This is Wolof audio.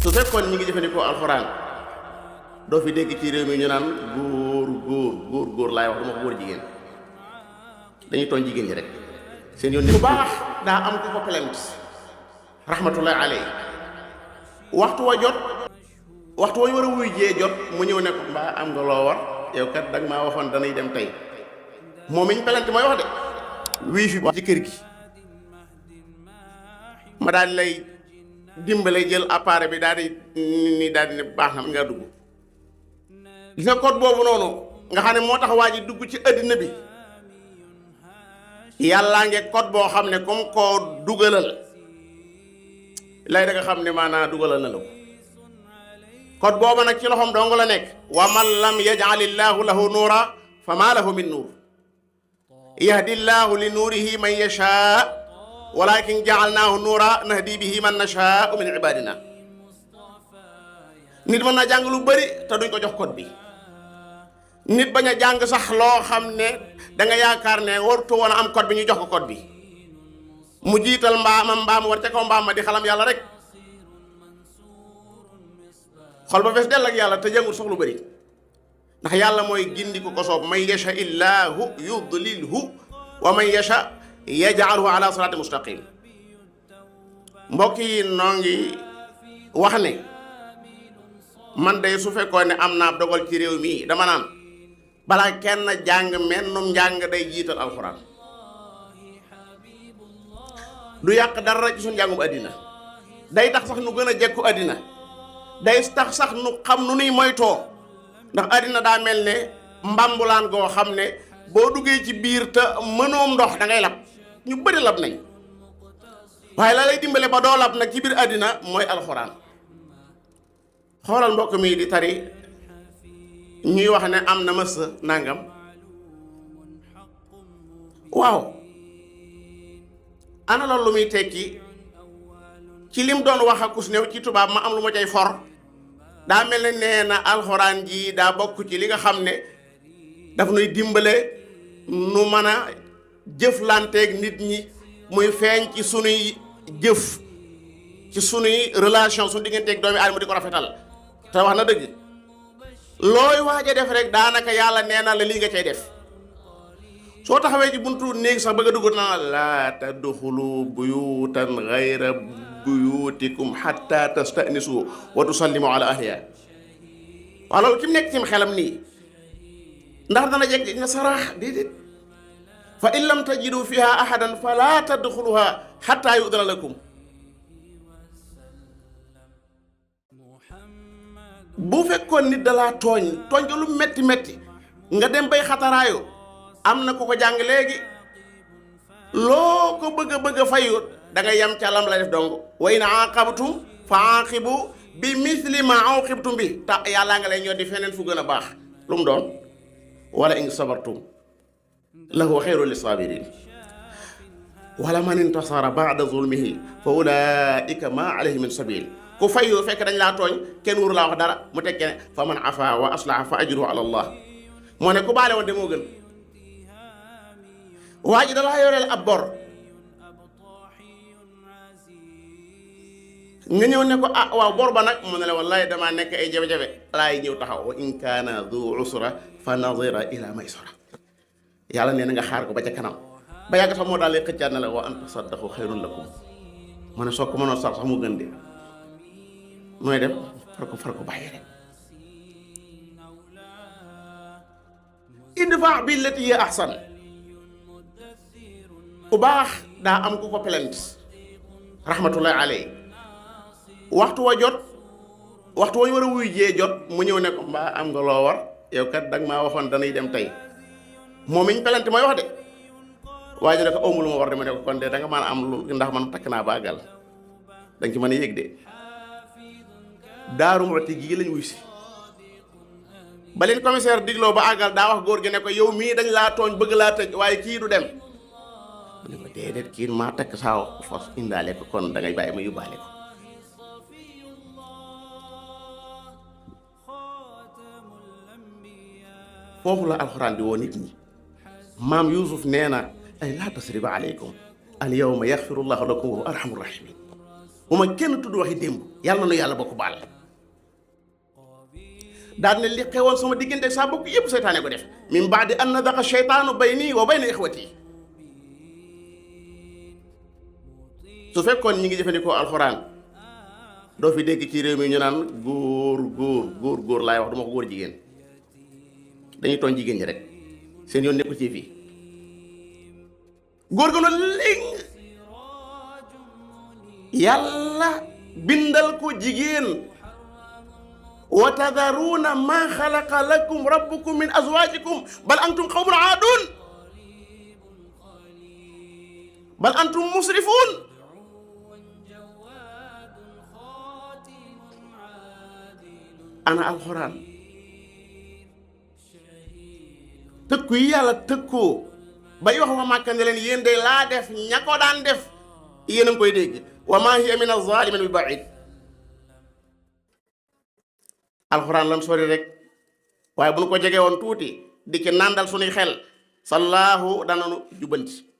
su fekkoon ñi ngi jëfandikoo alxuraan doo fi dégg ci réew mi ñu naan góor laay wax dama ko góor jigéen dañuy tooñ jigéen ñi rek seen yoon bu baax daa am ku ko plainte rahmatullahi alayhi waxtu wa ñu war a wuy jee jot mu ñëw ne ko mbaa am nga loo war yow kat dag maa waxoon danay dem tey moom miñ plainte mooy wax de wii fi ci kër gi ma daal di lay dimbale jël appareil bi daal di ne baax na nga dugg gis nga code boobu noonu nga xam ne moo tax waa ji dugg ci addina bi yàllaa nge code boo xam ne comme koo dugalal lay da nga xam ne maanaa dugalal na la ko code boobu nag ci loxoom dong la nekk wa man lam yaj'alillaahu lahu nuura fa maa lahu min nuur yahdillaahu li nuurihi man yashaa walakin ja'alnaahu nuura nahdi bihi man nashaa'u min ibaadina nit mën na jàng lu bëri te duñ ko jox code bi nit bañ a jàng sax loo xam ne da nga yaakaar ne wartu woon a am code bi ñu jox ko code bi mu jiital mbaam war ca kaw mbaam ma di xalam yàlla rek xol ba fees dell ak yàlla te jàngul sox lu bëri ndax yàlla mooy gindi ku ko soob man yasha illaahu yudlilhu wa man yasha yaj'alhu ala siraatin mustaqim mbokk yi noo ngi wax ne man day su fekkoon ne am naa dogal ci réew mi dama naan balaa kenn jàng mennum njàng day jiital alxuraan du yàq dara ci suñu njàngum àddina day tax sax nu gën a jekku àddina day tax sax nu xam nu nuy moytoo ndax àddina daa mel ne mbambulaan goo xam ne boo duggee ci biir te mënoom ndox da ngay lab ñu bëri lab nañ waaye la lay dimbale ba doo lab nag ci biir àddina mooy alxuraan xoolal mbokk mi di tari ñuy wax ne am na mës nangam waaw ana loolu lu muy tekki ci lim doon wax ak kus néew ci tubaab ma am lu ma cay for daa mel ne nee na alxuraan ji daa bokk ci li nga xam ne daf nuy dimbale nu mën a jëflanteeg nit ñi muy feeñ ci sunuy jëf ci sunuy relation su digganteeg doomi aadama di ko rafetal te wax na dëgg looy waaje def rek daanaka yàlla nee na la lii nga cay def soo taxawee ci buntu néeg sax bëgg a dugg na laa tadxulu buyutan gayra buyutikum hatta tastanisu wa tusallimu ala ahliha waaw loolu ki mu nekk cim xelam nii ndax dana jeg nga saraax déedéet fa in lam tajidu fiha ahadan fala tadxuluha hatta yudana lakum bu fekkoon nit dalaa tooñ ko lu metti nga dem bay xataraayu am na ku ko jàng léegi loo ko bëgg a fayu da nga yem ca lam la def dong wa in aqabtum fa aqibu bi misli ma uqibtum bi ta yàllaa nga lay ñoo di feneen fu gën a baax lu mu doon wala in sabartum lahu xayru lisabirin wala man intasara ba'da zulmihi fa ulaika ma alayhi min sabil ku fayu fekk dañ laa tooñ kenn wuru laa wax dara mu tekkee ne fa man afa wa aslaha fa ajruhu ala allah moo ne ku baale woon de moo gën waa ji dalaa yoreel ab bor nga ñëw ne ko ah waaw bor ba nag mu ne la wallahi damaa nekk ay jafe-jafe laay ñëw taxaw wa in kaana du usra fa nadira ila maysara yàlla nee na nga xaar ko ba ca kanam ba yàgg sax moo daal lay xëccaat ne la wa an tasaddaqu xayrun lakum mu ne soo ko mënoon sax mu gën de nooy def far ko bàyyi rek idfa billati hiya ahsan ku baax daa am ku ko plainte rahmatullahi alayhi waxtu wa ñu war a wuy jee jot mu ñëw ne ko mbaa am nga loo war yow kat dag maa waxoon danay dem tey moom miñ plainte mooy wax de waaye ji ne ko awma lu ma war de ma ne ko kon de da nga mën a am lu ndax man takk naa baagal da nga ci mën a yëg de Daaru Muxti gii lañ wuy si ba leen commissaire digloo ba àggal daa wax góor gi ne ko yow mii dañ laa tooñ bëgg laa tëj waaye kii du dem mu ne ko déedéet kii maa takk saa fos indaale ko kon da ngay bàyyi ma yóbbaale ko foofu la alxuraan di woo nit ñi maam Yuusuf nee na ay laa tasriba aleykum al yawma yaxfirullahu lakum wa arhamur rahimin bu ma kenn tudd waxi démb yàlla na nu yàlla bokk baal. daal ne li xewoon sama diggante ak saa bokk yëpp seytaane ko def min baadi an nadaqa sheytaanu bayni wa bayna ixwati. su fekkoon ñi ngi jëfandikoo alxuraan doo fi dégg ci réew mi ñu naan góor laay wax duma ko góor jigéen, dañuy tooñ jigéen ñi rek seen yoon nekku ci fii. góor ga noonu léegi yàlla bindal ko jigéen. wa tadaruuna maa xalaqa lakum rabbukum min azwaajikum bal antum qawmun aaduun bal antum musrifuun. ana alxuraan tëkku yi yàlla tëkkoo bay wax wa Màkka ne leen yéen de laa def ña ko daan def yéen a ngi koy dégg wa maa hiya min az-zaalimiina bi ba'iid. alxuraan lan sori rek waaye bu nu ko jege woon tuuti di ci nàndal sunuy xel sallaahu dananu jubbanti.